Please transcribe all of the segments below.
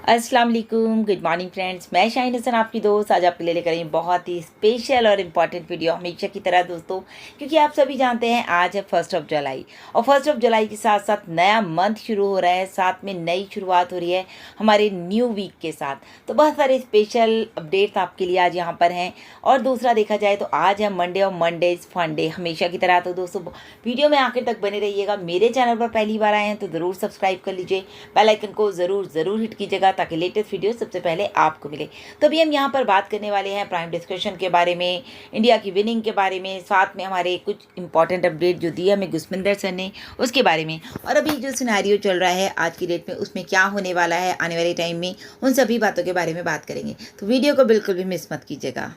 अस्सलाम वालेकुम, good morning friends. मैं शाहीन हसन आपकी दोस्त आज आपके लिए लेकर आई हूँ बहुत ही स्पेशल और इम्पॉर्टेंट वीडियो हमेशा की तरह दोस्तों, क्योंकि आप सभी जानते हैं आज है 1 जुलाई और 1 जुलाई के साथ साथ नया मंथ शुरू हो रहा है, साथ में नई शुरुआत हो रही है हमारे न्यू वीक के साथ। तो बहुत सारे स्पेशल अपडेट्स आपके लिए आज यहाँ पर हैं। और दूसरा देखा जाए तो आज है मंडे और मंडे इज़ फन डे हमेशा की तरह। तो दोस्तों वीडियो में आखिर तक बने रहिएगा। मेरे चैनल पर पहली बार आए हैं तो ज़रूर सब्सक्राइब कर लीजिए, बेल आइकन को ज़रूर हिट कीजिएगा ताकि लेटेस्ट वीडियो सबसे पहले आपको मिले। तो अभी हम यहाँ पर बात करने वाले हैं प्राइम डिस्कशन के बारे में, इंडिया की विनिंग के बारे में, साथ में हमारे कुछ इंपॉर्टेंट अपडेट जो दिया हमें गुरविंदर सर ने उसके बारे में, और अभी जो सिनेरियो चल रहा है आज की डेट में उसमें क्या होने वाला है आने वाले टाइम में, उन सभी बातों के बारे में बात करेंगे। तो वीडियो को बिल्कुल भी मिस मत कीजिएगा।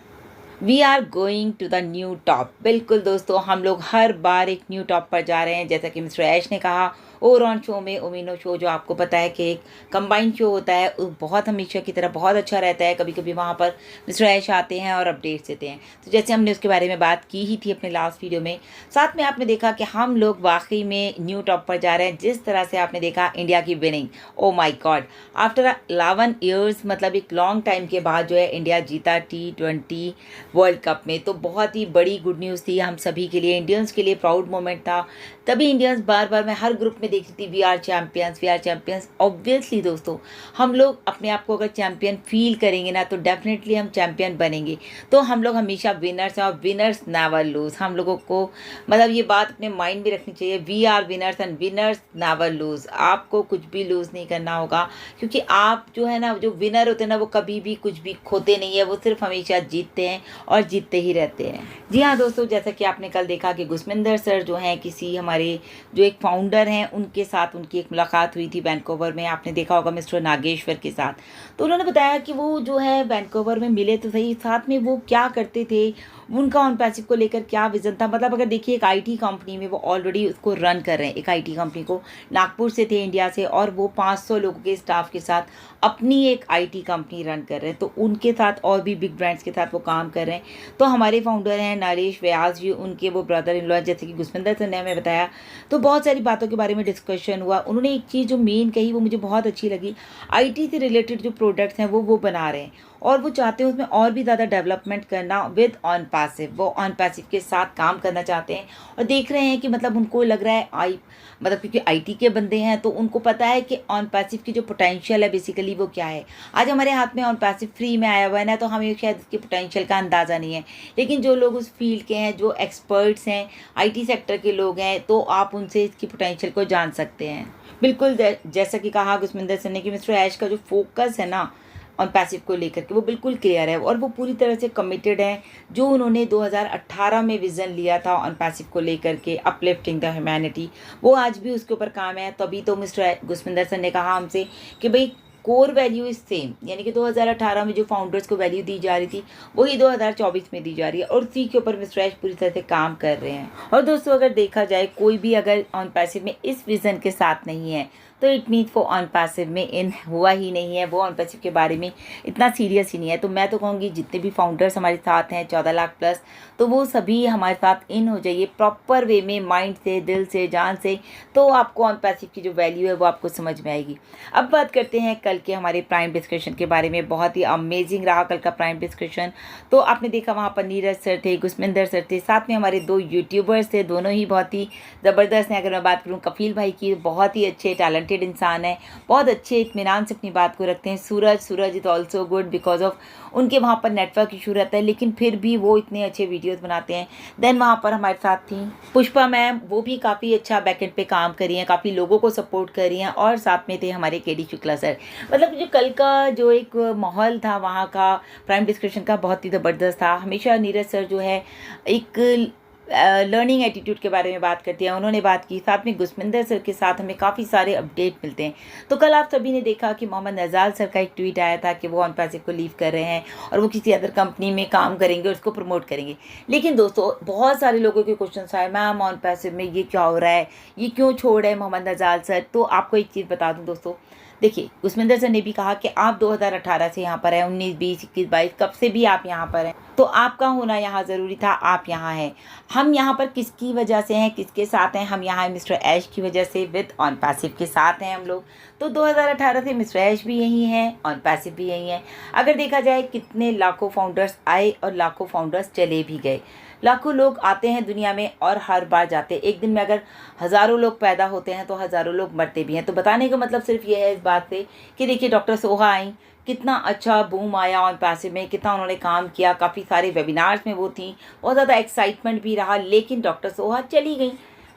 We are going to the new top. बिल्कुल दोस्तों, हम लोग हर बार एक न्यू टॉप पर जा रहे हैं। जैसा कि मिस्टर ऐश ने कहा, ओवरऑन शो में ओमिनो शो जो आपको पता है कि एक कंबाइंड शो होता है, वो बहुत हमेशा की तरह बहुत अच्छा रहता है। कभी कभी वहाँ पर मिस्टर ऐश आते हैं और अपडेट्स देते हैं। तो जैसे हमने उसके बारे में बात की ही थी अपने लास्ट वीडियो में, साथ में आपने देखा कि हम लोग वाकई में न्यू टॉप पर जा रहे हैं। जिस तरह से आपने देखा इंडिया की विनिंग, ओ माई गॉड, आफ्टर 11 ईयर्स, मतलब एक लॉन्ग टाइम के बाद जो है इंडिया जीता T20 वर्ल्ड कप में। तो बहुत ही बड़ी गुड न्यूज़ थी हम सभी के लिए, इंडियंस के लिए प्राउड मोमेंट था। तभी इंडियंस बार बार मैं हर ग्रुप में देखती थी वी आर चैम्पियंस। ऑब्वियसली दोस्तों, हम लोग अपने आप को अगर चैम्पियन फील करेंगे ना तो डेफिनेटली हम चैम्पियन बनेंगे। तो हम लोग हमेशा विनर्स हैं और विनर्स नेवर लूज। हम लोगों को मतलब ये बात अपने माइंड में रखनी चाहिए, we are winners and winners never lose. आपको कुछ भी लूज़ नहीं करना होगा, क्योंकि आप जो है ना, जो विनर होते हैं ना, वो कभी भी कुछ भी खोते नहीं है, वो सिर्फ हमेशा जीतते हैं और जीतते ही रहते हैं। जी हाँ दोस्तों, जैसा कि आपने कल देखा कि गुरविंदर सर जो हैं किसी हमारे जो एक फाउंडर हैं उनके साथ उनकी एक मुलाकात हुई थी वैंकूवर में। आपने देखा होगा मिस्टर नागेश्वर के साथ। तो उन्होंने बताया कि वो जो है वैंकूवर में मिले तो सही, साथ में वो क्या करते थे, उनका ऑन पैसिव को लेकर क्या विजन था। मतलब अगर देखिए, एक आईटी कंपनी में वो ऑलरेडी उसको रन कर रहे हैं, एक आईटी कंपनी को, नागपुर से थे इंडिया से, और वो 500 लोगों के स्टाफ के साथ अपनी एक आईटी कंपनी रन कर रहे हैं। तो उनके साथ और भी बिग ब्रांड्स के साथ वो काम कर रहे हैं। तो हमारे फाउंडर हैं नरेश व्यास जी, उनके वो ब्रदर इन लॉ, जैसे कि गुरविंदर सर ने हमें बताया। तो बहुत सारी बातों के बारे में डिस्कशन हुआ। उन्होंने एक चीज़ जो मेन कही वो मुझे बहुत अच्छी लगी, आईटी से रिलेटेड जो प्रोडक्ट्स हैं वो बना रहे हैं और वो चाहते हैं उसमें और भी ज़्यादा डेवलपमेंट करना विद ऑन पैसिव। वो ऑन पैसिव के साथ काम करना चाहते हैं और देख रहे हैं कि मतलब उनको लग रहा है मतलब क्योंकि आईटी के बंदे हैं तो उनको पता है कि ऑन पैसिव की जो पोटेंशियल है बेसिकली वो क्या है। आज हमारे हाथ में ऑन पैसिव फ्री में आया हुआ है ना, तो हमें शायद इसके पोटेंशियल का अंदाज़ा नहीं है। लेकिन जो लोग उस फील्ड के हैं, जो एक्सपर्ट्स हैं, आईटी सेक्टर के लोग हैं, तो आप उनसे इसकी पोटेंशियल को जान सकते हैं। बिल्कुल जैसा कि कहा गुरविंदर सर ने कि मिस्टर ऐश का जो फोकस है ना ऑन पैसिव को लेकर के, वो बिल्कुल क्लियर है और वो पूरी तरह से कमिटेड है। जो उन्होंने 2018 में विज़न लिया था ऑन पैसिव को लेकर के, अपलिफ्टिंग द ह्यूमैनिटी, वो आज भी उसके ऊपर काम है। तभी तो मिस्टर गुरविंदर सर ने कहा हमसे कि भाई कोर वैल्यू इज सेम, यानी कि 2018 में जो फाउंडर्स को वैल्यू दी जा रही थी वही 2024 में दी जा रही है और उसी के ऊपर मिस्टर ऐश पूरी तरह से काम कर रहे हैं। और दोस्तों, अगर देखा जाए कोई भी अगर ऑन पैसिव में इस विज़न के साथ नहीं है तो इट मीन्स वो ऑन पैसिव में इन हुआ ही नहीं है, वो ऑन पैसिव के बारे में इतना सीरियस ही नहीं है। तो मैं तो कहूँगी जितने भी फाउंडर्स हमारे साथ हैं 14 लाख प्लस, तो वो सभी हमारे साथ इन हो जाइए प्रॉपर वे में, माइंड से, दिल से, जान से। तो आपको ऑन पैसिव की जो वैल्यू है वो आपको समझ में आएगी। अब बात करते हैं कल के हमारे प्राइम डिस्कशन के बारे में। बहुत ही अमेजिंग रहा कल का प्राइम डिस्कशन। तो आपने देखा वहाँ पर नीरज सर थे, गुरविंदर सर थे, साथ में हमारे 2 यूट्यूबर्स थे, दोनों ही बहुत ही ज़बरदस्त हैं। अगर मैं बात करूँ कफील भाई की, बहुत ही अच्छे टैलेंटेड इंसान है, बहुत अच्छे इत्मीनान से अपनी बात को रखते हैं। Suraj is also good because of उनके वहाँ पर नेटवर्क इशू रहता है, लेकिन फिर भी वो इतने अच्छे वीडियोस बनाते हैं। देन वहाँ पर हमारे साथ थी पुष्पा मैम, वो भी काफ़ी अच्छा बैकएंड पे काम कर रही हैं, काफ़ी लोगों को सपोर्ट कर रही हैं। और साथ में थे हमारे केडी शुक्ला सर। मतलब जो कल का जो एक माहौल था वहाँ का प्राइम डिस्कशन का, बहुत ही ज़बरदस्त था। हमेशा नीरज सर जो है एक लर्निंग एटीट्यूड के बारे में बात करती हैं, उन्होंने बात की। साथ में गुरविंदर सर के साथ हमें काफ़ी सारे अपडेट मिलते हैं। तो कल आप सभी ने देखा कि मोहम्मद नज़ाल सर का एक ट्वीट आया था कि वो ऑन पैसिव को लीव कर रहे हैं और वो किसी अदर कंपनी में काम करेंगे और उसको प्रमोट करेंगे। लेकिन दोस्तों, बहुत सारे लोगों के क्वेश्चन आए, मैम ऑन पैसिव में ये क्या हो रहा है, ये क्यों छोड़ रहे हैं मोहम्मद नज़ाल सर। तो आपको एक चीज़ बता दूँ दोस्तों, देखिए गुरविंदर सर ने भी कहा कि आप 2018 से यहाँ पर हैं, 19, 20, 21, 22, कब से भी आप यहाँ पर हैं। तो आपका होना यहाँ ज़रूरी था, आप यहाँ हैं। हम यहाँ पर किसकी वजह से हैं, किसके साथ हैं? हम यहाँ मिस्टर ऐश की वजह से, विद ऑन पैसिव के साथ हैं हम लोग। तो 2018 से मिस्टर ऐश भी यही हैं, ऑन पैसिव भी यही हैं। अगर देखा जाए कितने लाखों फाउंडर्स आए और लाखों फाउंडर्स चले भी गए। लाखों लोग आते हैं दुनिया में और हर बार जाते हैं। एक दिन में अगर हज़ारों लोग पैदा होते हैं तो हज़ारों लोग मरते भी हैं। तो बताने का मतलब सिर्फ ये है इस बात से कि देखिए डॉक्टर सोहा आई, कितना अच्छा बूम आया ऑन पैसिव में, कितना उन्होंने काम किया, काफ़ी सारे वेबिनार्स में वो थी, बहुत ज़्यादा एक्साइटमेंट भी रहा, लेकिन डॉक्टर सोहा चली गई।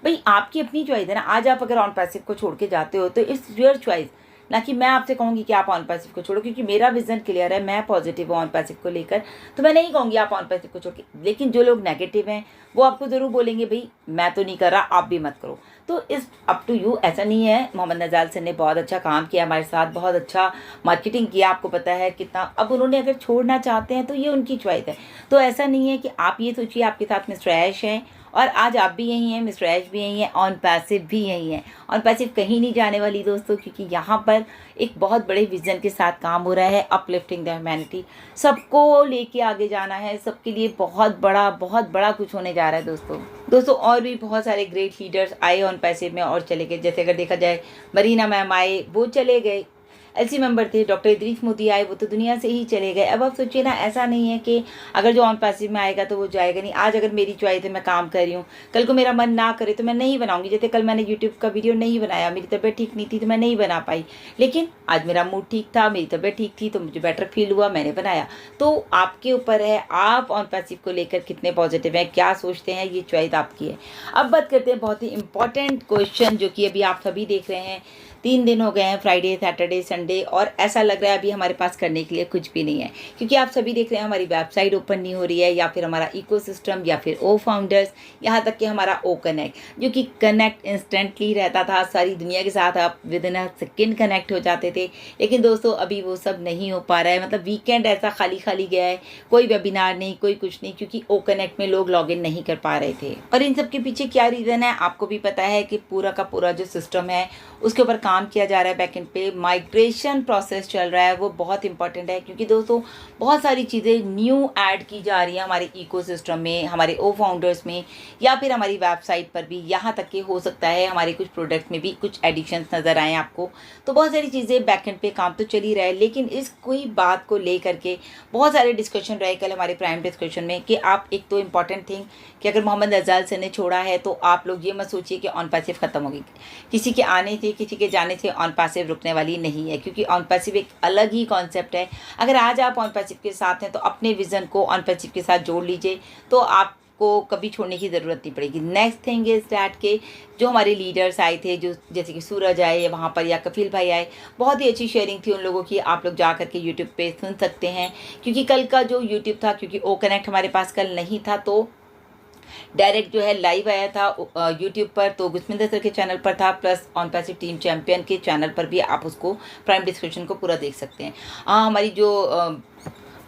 भाई आपकी अपनी चॉइस है ना। आज आप अगर ऑन पैसिव को छोड़ के जाते हो तो इट्स योर चॉइस, ना कि मैं आपसे कहूँगी कि आप ऑन पैसिव को छोड़ो, क्योंकि मेरा विजन क्लियर है, मैं पॉजिटिव हूँ ऑन पैसिव को लेकर। तो मैं नहीं कहूँगी आप ऑन पैसिव को छोड़ के, लेकिन जो लोग नेगेटिव हैं वो आपको ज़रूर बोलेंगे भाई मैं तो नहीं कर रहा, आप भी मत करो। तो इस अप टू यू, ऐसा नहीं है। मोहम्मद नजाल सर ने बहुत अच्छा काम किया हमारे साथ, बहुत अच्छा मार्केटिंग किया, आपको पता है कितना। अब उन्होंने अगर छोड़ना चाहते हैं तो ये उनकी चॉइस है। तो ऐसा नहीं है कि आप ये सोचिए आपके साथ मिस्टर ऐश हैं और आज आप भी यही हैं, मिस्टर ऐश भी यही हैं, ऑन पैसिव भी यही हैं। ऑन पैसिव कहीं नहीं जाने वाली दोस्तों, क्योंकि यहाँ पर एक बहुत बड़े विजन के साथ काम हो रहा है, अपलिफ्टिंग द ह्यूमैनिटी। सबको लेके आगे जाना है, सबके लिए बहुत बड़ा कुछ होने जा रहा है दोस्तों। और भी बहुत सारे ग्रेट लीडर्स आए ऑन पैसिव में और चले गए। जैसे अगर देखा जाए मरीना मैम आए, वो चले गए। एलसी मेंबर थे डॉक्टर इदरीस मोदी आए, वो तो दुनिया से ही चले गए। अब आप सोचिए ना, ऐसा नहीं है कि अगर जो ऑन पैसिव में आएगा तो वो जाएगा नहीं। आज अगर मेरी चॉइस है, मैं काम कर रही हूँ, कल को मेरा मन ना करे तो मैं नहीं बनाऊंगी। जैसे कल मैंने यूट्यूब का वीडियो नहीं बनाया, मेरी तबीयत ठीक नहीं थी तो मैं नहीं बना पाई, लेकिन आज मेरा मूड ठीक था, मेरी तबीयत ठीक थी तो मुझे बेटर फील हुआ, मैंने बनाया। तो आपके ऊपर है, आप ऑन पैसिव को लेकर कितने पॉजिटिव हैं, क्या सोचते हैं, ये चॉइस आपकी है। अब बात करते हैं बहुत ही इंपॉर्टेंट क्वेश्चन, जो कि अभी आप सभी देख रहे हैं। 3 दिन हो गए हैं, फ्राइडे, सैटरडे, संडे, और ऐसा लग रहा है अभी हमारे पास करने के लिए कुछ भी नहीं है, क्योंकि आप सभी देख रहे हैं हमारी वेबसाइट ओपन नहीं हो रही है, या फिर हमारा इकोसिस्टम, या फिर ओ फाउंडर्स, यहाँ तक कि हमारा ओ कनेक्ट, जो कि कनेक्ट इंस्टेंटली रहता था सारी दुनिया के साथ, आप with in a second connect हो जाते थे। लेकिन दोस्तों अभी वो सब नहीं हो पा रहा है। मतलब वीकेंड ऐसा खाली गया है, कोई वेबिनार नहीं, कोई कुछ नहीं, क्योंकि ओ कनेक्ट में लोग लॉग इन नहीं कर पा रहे थे। और इन सब के पीछे क्या रीज़न है आपको भी पता है, कि पूरा का पूरा जो सिस्टम है उसके ऊपर काम किया जा रहा है। बैकएंड पे माइग्रेशन प्रोसेस चल रहा है, वो बहुत इंपॉर्टेंट है, क्योंकि दोस्तों बहुत सारी चीज़ें न्यू ऐड की जा रही हैं हमारे इकोसिस्टम में, हमारे ओ फाउंडर्स में, या फिर हमारी वेबसाइट पर भी। यहाँ तक कि हो सकता है हमारे कुछ प्रोडक्ट में भी कुछ एडिशंस नज़र आए आपको। तो बहुत सारी चीज़ें बैकएंड पे काम तो चल ही रहा है, लेकिन इस कोई बात को लेकर के बहुत सारे डिस्कशन रहे कल हमारे प्राइम डिस्कशन में, कि आप एक तो इम्पॉर्टेंट थिंग कि अगर मोहम्मद नजाल सर ने छोड़ा है तो आप लोग ये मत सोचिए कि ऑन पैसिव ख़त्म होगी। किसी के आने से, किसी के जाने से ऑन पैसिव रुकने वाली नहीं है, क्योंकि ऑन पैसिव एक अलग ही कॉन्सेप्ट है। अगर आज आप ऑन पैसिव के साथ हैं तो अपने विज़न को ऑन पैसिव के साथ जोड़ लीजिए, तो आपको कभी छोड़ने की ज़रूरत नहीं पड़ेगी। नेक्स्ट थिंग इज दैट के जो हमारे लीडर्स आए थे, जो जैसे कि सूरज आए वहाँ पर, या कफील भाई आए, बहुत ही अच्छी शेयरिंग थी उन लोगों की। आप लोग जा करके यूट्यूब पे सुन सकते हैं, क्योंकि कल का जो यूट्यूब था, क्योंकि ओ कनेक्ट हमारे पास कल नहीं था, तो डायरेक्ट जो है लाइव आया था यूट्यूब पर, तो गुस्मिंदर सर के चैनल पर था, plus on passive team champion के चैनल पर भी आप उसको प्राइम डिस्कशन को पूरा देख सकते हैं। हमारी जो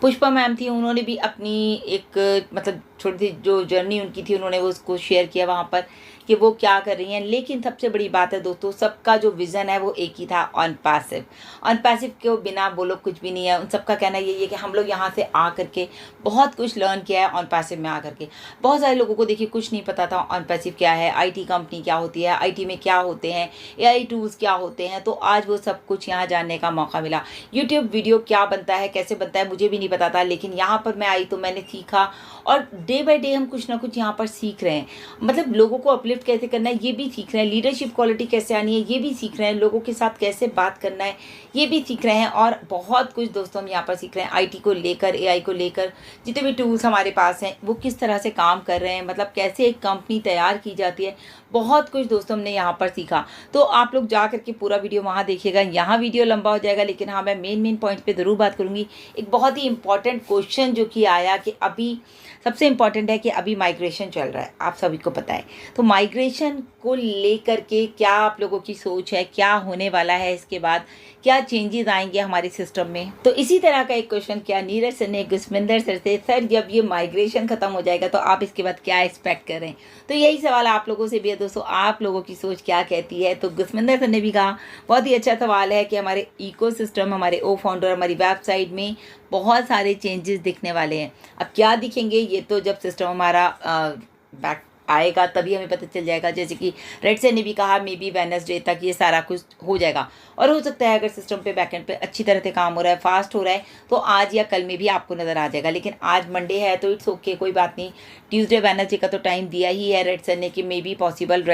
पुष्पा मैम थी, उन्होंने भी अपनी एक मतलब छोटी सी जो जर्नी उनकी थी, उन्होंने वो उसको शेयर किया वहाँ पर कि वो क्या कर रही हैं। लेकिन सबसे बड़ी बात है दोस्तों, सबका जो विज़न है वो एक ही था, ऑन पैसिव। ऑन पैसिव के बिना वो लोग कुछ भी नहीं है। उन सबका कहना यही है कि हम लोग यहाँ से आ करके बहुत कुछ लर्न किया है ऑन पैसिव में आ करके। बहुत सारे लोगों को देखिए कुछ नहीं पता था ऑन पैसिव क्या है, आईटी कंपनी क्या होती है, आईटी में क्या होते हैं, एआई टूल्स क्या होते हैं। तो आज वो सब कुछ यहाँ जानने का मौका मिला। यूट्यूब वीडियो क्या बनता है, कैसे बनता है, मुझे भी नहीं पता था, लेकिन यहाँ पर मैं आई तो मैंने सीखा, और डे बाय डे हम कुछ ना कुछ यहाँ पर सीख रहे हैं। मतलब लोगों को अपलिफ्ट कैसे करना है ये भी सीख रहे हैं, लीडरशिप क्वालिटी कैसे आनी है ये भी सीख रहे हैं, लोगों के साथ कैसे बात करना है ये भी सीख रहे हैं, और बहुत कुछ दोस्तों हम यहाँ पर सीख रहे हैं। आईटी को लेकर, एआई को लेकर, जितने भी टूल्स हमारे पास हैं वो किस तरह से काम कर रहे हैं, मतलब कैसे एक कंपनी तैयार की जाती है, बहुत कुछ दोस्तों हमने यहाँ पर सीखा। तो आप लोग जा करके पूरा वीडियो वहाँ देखिएगा। यहाँ वीडियो लंबा हो जाएगा, लेकिन हाँ मैं मेन पॉइंट पे ज़रूर बात करूँगी। एक बहुत ही इंपॉर्टेंट क्वेश्चन जो कि आया कि अभी सबसे इम्पॉर्टेंट है कि अभी माइग्रेशन चल रहा है, आप सभी को पता है। तो माइग्रेशन को लेकर के क्या आप लोगों की सोच है, क्या होने वाला है इसके बाद, क्या चेंजेस आएंगे हमारे सिस्टम में। तो इसी तरह का एक क्वेश्चन किया नीरज सर ने गुरस्मिंदर सर से, सर जब ये माइग्रेशन खत्म हो जाएगा तो आप इसके बाद क्या एक्सपेक्ट कर रहे हैं। तो यही सवाल आप लोगों से भी है दोस्तों, आप लोगों की सोच क्या कहती है। तो गुरस्मिंदर सर ने भी कहा बहुत ही अच्छा सवाल है कि हमारे इकोसिस्टम, हमारे ओ फाउंडर, हमारी वेबसाइट में बहुत सारे चेंजेस दिखने वाले हैं। अब क्या दिखेंगे ये तो जब सिस्टम हमारा बैक आएगा तभी हमें पता चल जाएगा। जैसे कि रेड से ने भी कहा मे बी वेडनेसडे तक ये सारा कुछ हो जाएगा, और हो सकता है अगर सिस्टम पे बैकएंड पे अच्छी तरह से काम हो रहा है, फास्ट हो रहा है, तो आज या कल में भी आपको नज़र आ जाएगा। लेकिन आज मंडे है तो इट्स ओके, कोई बात नहीं। ट्यूसडे वेडनेसडे का तो टाइम दिया ही है रेड सर ने कि मे बी पॉसिबल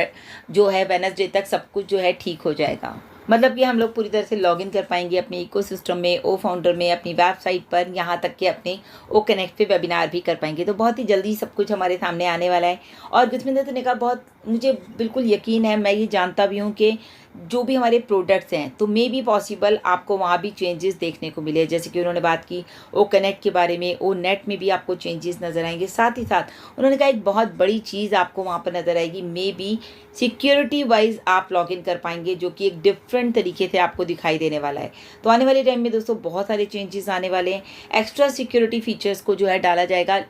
जो है वेडनेसडे तक सब कुछ जो है ठीक हो जाएगा। मतलब कि हम लोग पूरी तरह से लॉगिन कर पाएंगे अपने इकोसिस्टम में, ओ फाउंडर में, अपनी वेबसाइट पर, यहाँ तक कि अपने ओ कनेक्ट पे वेबिनार भी कर पाएंगे। तो बहुत ही जल्दी सब कुछ हमारे सामने आने वाला है। और गुरस्मिंदर सर ने कहा बहुत मुझे बिल्कुल यकीन है, मैं ये जानता भी हूँ कि जो भी हमारे प्रोडक्ट्स हैं तो मे बी पॉसिबल आपको वहाँ भी चेंजेस देखने को मिले। जैसे कि उन्होंने बात की ओ कनेक्ट के बारे में, ओ नेट में भी आपको चेंजेस नज़र आएंगे। साथ ही साथ उन्होंने कहा एक बहुत बड़ी चीज़ आपको वहाँ पर नज़र आएगी, मे बी सिक्योरिटी वाइज आप लॉगिन कर पाएंगे, जो कि एक डिफरेंट तरीके से आपको दिखाई देने वाला है। तो आने वाले टाइम में दोस्तों बहुत सारे चेंजेस आने वाले हैं। एक्स्ट्रा सिक्योरिटी फीचर्स को जो है डाला जाएगा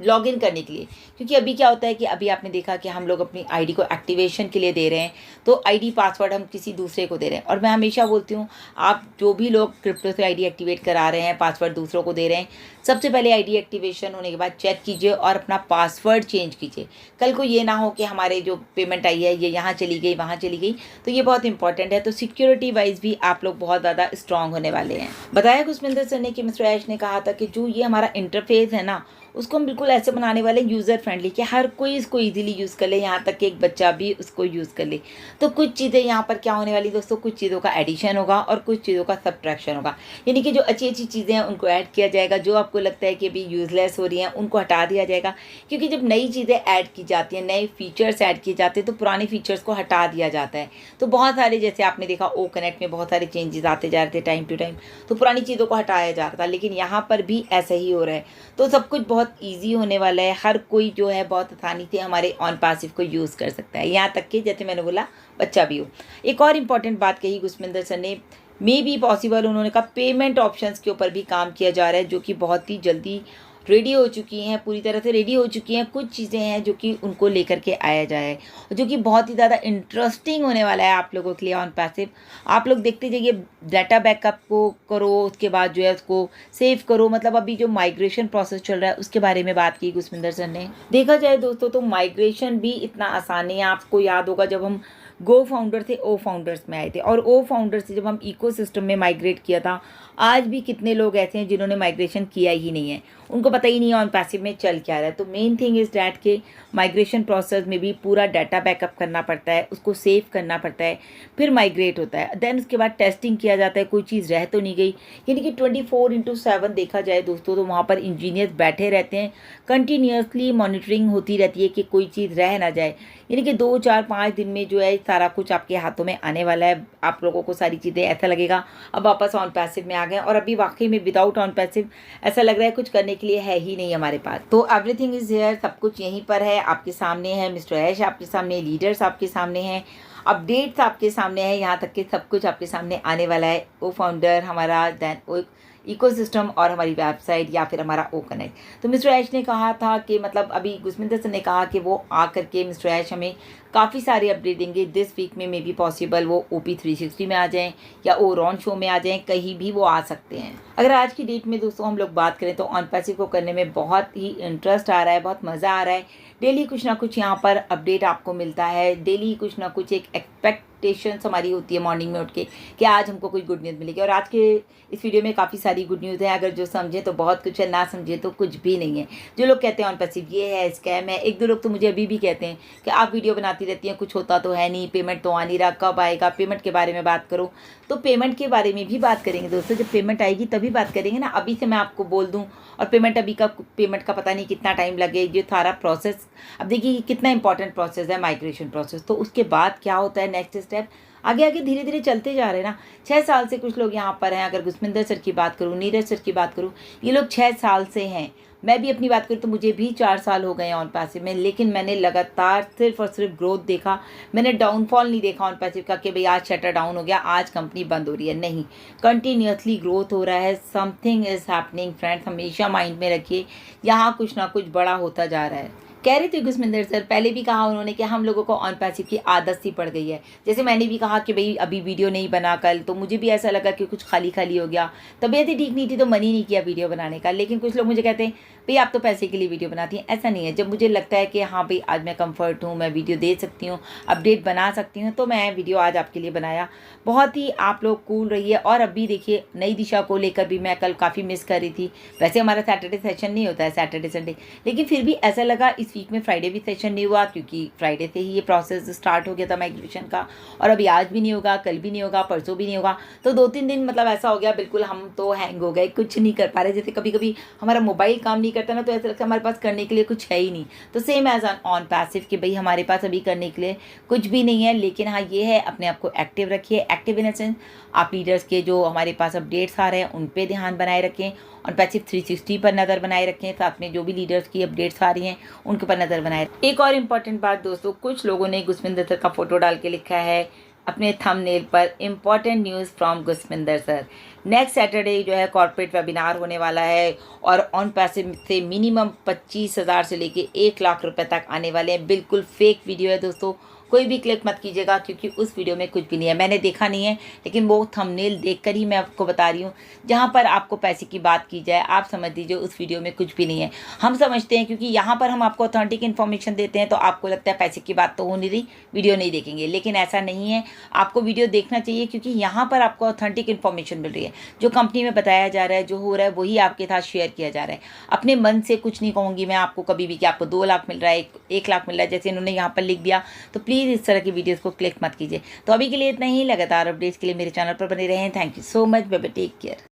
लॉगिन करने के लिए, क्योंकि अभी क्या होता है कि अभी आपने देखा कि हम लोग अपनी आईडी को एक्टिवेशन के लिए दे रहे हैं, तो आईडी पासवर्ड हम किसी दूसरे को दे रहे हैं। और मैं हमेशा बोलती हूँ आप जो भी लोग क्रिप्टो से आईडी एक्टिवेट करा रहे हैं, पासवर्ड दूसरों को दे रहे हैं, सबसे पहले आईडी एक्टिवेशन होने के बाद चेक कीजिए और अपना पासवर्ड चेंज कीजिए। कल को ये ना हो कि हमारे जो पेमेंट आई है ये यहाँ चली गई, वहाँ चली गई, तो ये बहुत इंपॉर्टेंट है। तो सिक्योरिटी वाइज भी आप लोग बहुत ज़्यादा स्ट्रांग होने वाले हैं। बताया गुरस्मिंदर सर ने कि मिस्टर ऐश ने कहा था कि जो ये हमारा इंटरफेस है ना, उसको हम बिल्कुल ऐसे बनाने वाले यूज़र फ्रेंडली कि हर कोई इसको इजीली यूज़ कर ले, यहाँ तक कि एक बच्चा भी उसको यूज़ कर ले। तो कुछ चीज़ें यहाँ पर क्या होने वाली दोस्तों, कुछ चीज़ों का एडिशन होगा और कुछ चीज़ों का सब्ट्रैक्शन होगा। यानी कि जो अच्छी अच्छी चीज़ें हैं उनको ऐड किया जाएगा, जो आपको लगता है कि अभी यूज़लेस हो रही हैं उनको हटा दिया जाएगा। क्योंकि जब नई चीज़ें ऐड की जाती हैं, नए फीचर्स ऐड किए जाते हैं, तो पुराने फीचर्स को हटा दिया जाता है। तो बहुत सारे, जैसे आपने देखा ओ कनेक्ट में बहुत सारे चेंजेस आते जा रहे थे टाइम टू टाइम, तो पुरानी चीज़ों को हटाया जा रहा था। लेकिन यहाँ पर भी ऐसा ही हो रहा है, तो सब कुछ बहुत ईजी होने वाला है। हर कोई जो है बहुत आसानी से हमारे ऑन पैसिव को यूज़ कर सकता है, यहाँ तक कि जैसे मैंने बोला बच्चा भी हो। एक और इम्पॉर्टेंट बात कही गुरस्मिंदर सर ने, मे बी पॉसिबल, उन्होंने कहा पेमेंट ऑप्शंस के ऊपर भी काम किया जा रहा है, जो कि बहुत ही जल्दी रेडी हो चुकी हैं, पूरी तरह से रेडी हो चुकी हैं। कुछ चीज़ें हैं जो कि उनको लेकर के आया जाए, जो कि बहुत ही ज़्यादा इंटरेस्टिंग होने वाला है आप लोगों के लिए ऑन पैसिव। आप लोग देखते जाइए, डाटा बैकअप को करो, उसके बाद जो है उसको सेव करो। मतलब अभी जो माइग्रेशन प्रोसेस चल रहा है उसके बारे में बात की गुरस्मिंदर सर ने। देखा जाए दोस्तों तो माइग्रेशन भी इतना आसान नहीं है। आपको याद होगा जब हम गो फाउंडर से ओ फाउंडर्स में आए थे, और ओ फाउंडर से जब हम इकोसिस्टम में माइग्रेट किया था, आज भी कितने लोग ऐसे हैं जिन्होंने माइग्रेशन किया ही नहीं है, उनको पता ही नहीं है ऑन पैसिव में चल क्या रहा है। तो मेन थिंग इज़ डैट के माइग्रेशन प्रोसेस में भी पूरा डाटा बैकअप करना पड़ता है, उसको सेव करना पड़ता है, फिर माइग्रेट होता है, देन उसके बाद टेस्टिंग किया जाता है कोई चीज़ रह तो नहीं गई। यानी कि 24/7 देखा जाए दोस्तों तो वहाँ पर इंजीनियर्स बैठे रहते हैं, कंटिन्यूसली मॉनिटरिंग होती रहती है कि कोई चीज़ रह ना जाए। यानी कि 2, 4, 5 दिन में जो है सारा कुछ आपके हाथों में आने वाला है। आप लोगों को सारी चीज़ें ऐसा लगेगा अब वापस ऑन पैसिव में आ गए, और अभी वाकई में विदाउट ऑन पैसिव ऐसा लग रहा है कुछ करने के लिए है ही नहीं हमारे पास। तो एवरीथिंग इज़ हियर, सब कुछ यहीं पर है, आपके सामने है। मिस्टर ऐश आपके सामने, लीडर्स आपके सामने हैं, अपडेट्स आपके सामने है, यहाँ तक कि सब कुछ आपके सामने आने वाला है। ओ फाउंडर हमारा, देन ओ इकोसिस्टम और हमारी वेबसाइट या फिर हमारा ओ कनेक्ट। तो मिस्टर ऐश ने कहा था कि मतलब अभी गुरस्मिंदर सर ने कहा कि वो आ करके मिस्टर ऐश हमें काफ़ी सारे अपडेट देंगे दिस वीक में। मे बी पॉसिबल वो OP 360 में आ जाएं या ओ रॉन शो में आ जाएं, कहीं भी वो आ सकते हैं। अगर आज की डेट में दोस्तों हम लोग बात करें तो ऑन पैसिव को करने में बहुत ही इंटरेस्ट आ रहा है, बहुत मज़ा आ रहा है। डेली कुछ ना कुछ यहाँ पर अपडेट आपको मिलता है, डेली कुछ ना कुछ एक एक्सपेक्टेशंस हमारी होती है मॉर्निंग में उठ के कि आज हमको कोई गुड न्यूज़ मिलेगी। और आज के इस वीडियो में काफ़ी सारी गुड न्यूज़ है, अगर जो समझे तो बहुत कुछ है, ना समझे तो कुछ भी नहीं है। जो लोग कहते हैं ऑन पैसिव ये है, स्कैम है, 1-2 लोग तो मुझे अभी भी कहते हैं कि आप वीडियो बनाती रहती हैं, कुछ होता तो है नहीं, पेमेंट तो आ नहीं रहा, कब आएगा, पेमेंट के बारे में बात करो। तो पेमेंट के बारे में भी बात करेंगे दोस्तों, जब पेमेंट आएगी तभी बात करेंगे ना। अभी से मैं आपको बोल दूं और पेमेंट का पता नहीं कितना टाइम लगे, ये सारा प्रोसेस। अब देखिए कितना इंपॉर्टेंट प्रोसेस है माइग्रेशन प्रोसेस। तो उसके बाद क्या होता है नेक्स्ट स्टेप, आगे आगे धीरे धीरे चलते जा रहे हैं ना। 6 साल से कुछ लोग यहाँ पर हैं। अगर गुसमिंदर सर की बात करूँ, नीरज सर की बात करूँ, ये लोग 6 साल से हैं। मैं भी अपनी बात करूँ तो मुझे भी 4 साल हो गए हैं ऑन पैसिव में, लेकिन मैंने लगातार सिर्फ और सिर्फ ग्रोथ देखा। मैंने डाउनफॉल नहीं देखा ऑन पैसिव का कि भाई आज शटर डाउन हो गया, आज कंपनी बंद हो रही है। नहीं, कंटिन्यूसली ग्रोथ हो रहा है। समथिंग इज़ हैपनिंग फ्रेंड्स, हमेशा माइंड में रखिए, यहाँ कुछ ना कुछ बड़ा होता जा रहा है। कह रहे थे गुसमिंदर सर, पहले भी कहा उन्होंने कि हम लोगों को ऑन पैसिव की आदत सी पड़ गई है। जैसे मैंने भी कहा कि भाई अभी वीडियो नहीं बना कल, तो मुझे भी ऐसा लगा कि कुछ खाली खाली हो गया, तबीयत ही ठीक नहीं थी तो मन ही नहीं किया वीडियो बनाने का। लेकिन कुछ लोग मुझे कहते हैं भाई आप तो पैसे के लिए वीडियो बनाती हैं। ऐसा नहीं है, जब मुझे लगता है कि हाँ भाई आज मैं कंफर्ट हूँ, मैं वीडियो दे सकती हूँ, अपडेट बना सकती हूँ, तो मैं वीडियो आज आपके लिए बनाया। बहुत ही आप लोग कूल रहिए। और अभी देखिए नई दिशा को लेकर भी मैं कल काफ़ी मिस कर रही थी। वैसे हमारा सैटरडे सेशन नहीं होता है, सैटरडे संडे, लेकिन फिर भी ऐसा लगा इस वीक में फ्राइडे भी सेशन नहीं हुआ, क्योंकि फ्राइडे से ही ये प्रोसेस स्टार्ट हो गया था माइग्रेशन का। और अभी आज भी नहीं होगा, कल भी नहीं होगा, परसों भी नहीं होगा। तो 2-3 दिन मतलब ऐसा हो गया, बिल्कुल हम तो हैंग हो गए, कुछ नहीं कर पा रहे। जैसे कभी कभी हमारा मोबाइल काम नहीं करता ना, तो ऐसा लगता है हमारे पास करने के लिए कुछ है ही नहीं। तो सेम एज ऑन पैसिव कि भाई हमारे पास अभी करने के लिए कुछ भी नहीं है। लेकिन हाँ ये है, अपने आप को एक्टिव रखिए। एक्टिव इन द सेंस आप लीडर्स के जो हमारे पास अपडेट्स आ रहे हैं उन पे ध्यान बनाए रखें, और पैसिव 360 पर नज़र बनाए रखें। साथ में जो भी लीडर्स की अपडेट्स आ रही हैं उनके पर नज़र बनाए रखें। एक और इम्पॉर्टेंट बात दोस्तों, कुछ लोगों ने गुसमिंदर सर का फोटो डाल के लिखा है अपने थंबनेल पर, important news from Gusminder sir. Next Saturday जो है कॉर्पोरेट वेबिनार होने वाला है, और ऑन पैसिव से मिनिमम 25,000 से लेके 1 लाख रुपए तक आने वाले हैं। बिल्कुल फेक वीडियो है दोस्तों, कोई भी क्लिक मत कीजिएगा, क्योंकि उस वीडियो में कुछ भी नहीं है। मैंने देखा नहीं है, लेकिन वो थंबनेल देखकर ही मैं आपको बता रही हूँ। जहाँ पर आपको पैसे की बात की जाए, आप समझ लीजिए उस वीडियो में कुछ भी नहीं है। हम समझते हैं क्योंकि यहाँ पर हम आपको ऑथेंटिक इन्फॉर्मेशन देते हैं, तो आपको लगता है पैसे की बात तो हो नहीं रही, वीडियो नहीं देखेंगे। लेकिन ऐसा नहीं है, आपको वीडियो देखना चाहिए, क्योंकि यहाँ पर आपको ऑथेंटिक इन्फॉर्मेशन मिल रही है। जो कंपनी में बताया जा रहा है, जो हो रहा है, वही आपके साथ शेयर किया जा रहा है। अपने मन से कुछ नहीं कहूँगी मैं आपको कभी भी कि आपको 2 लाख मिल रहा है, 1 लाख मिल रहा है, जैसे इन्होंने यहाँ पर लिख दिया। तो प्लीज़ इस तरह की वीडियोस को क्लिक मत कीजिए। तो अभी के लिए इतना ही। लगातार अपडेट्स के लिए मेरे चैनल पर बने रहें। Thank you so much. Bye bye, take care.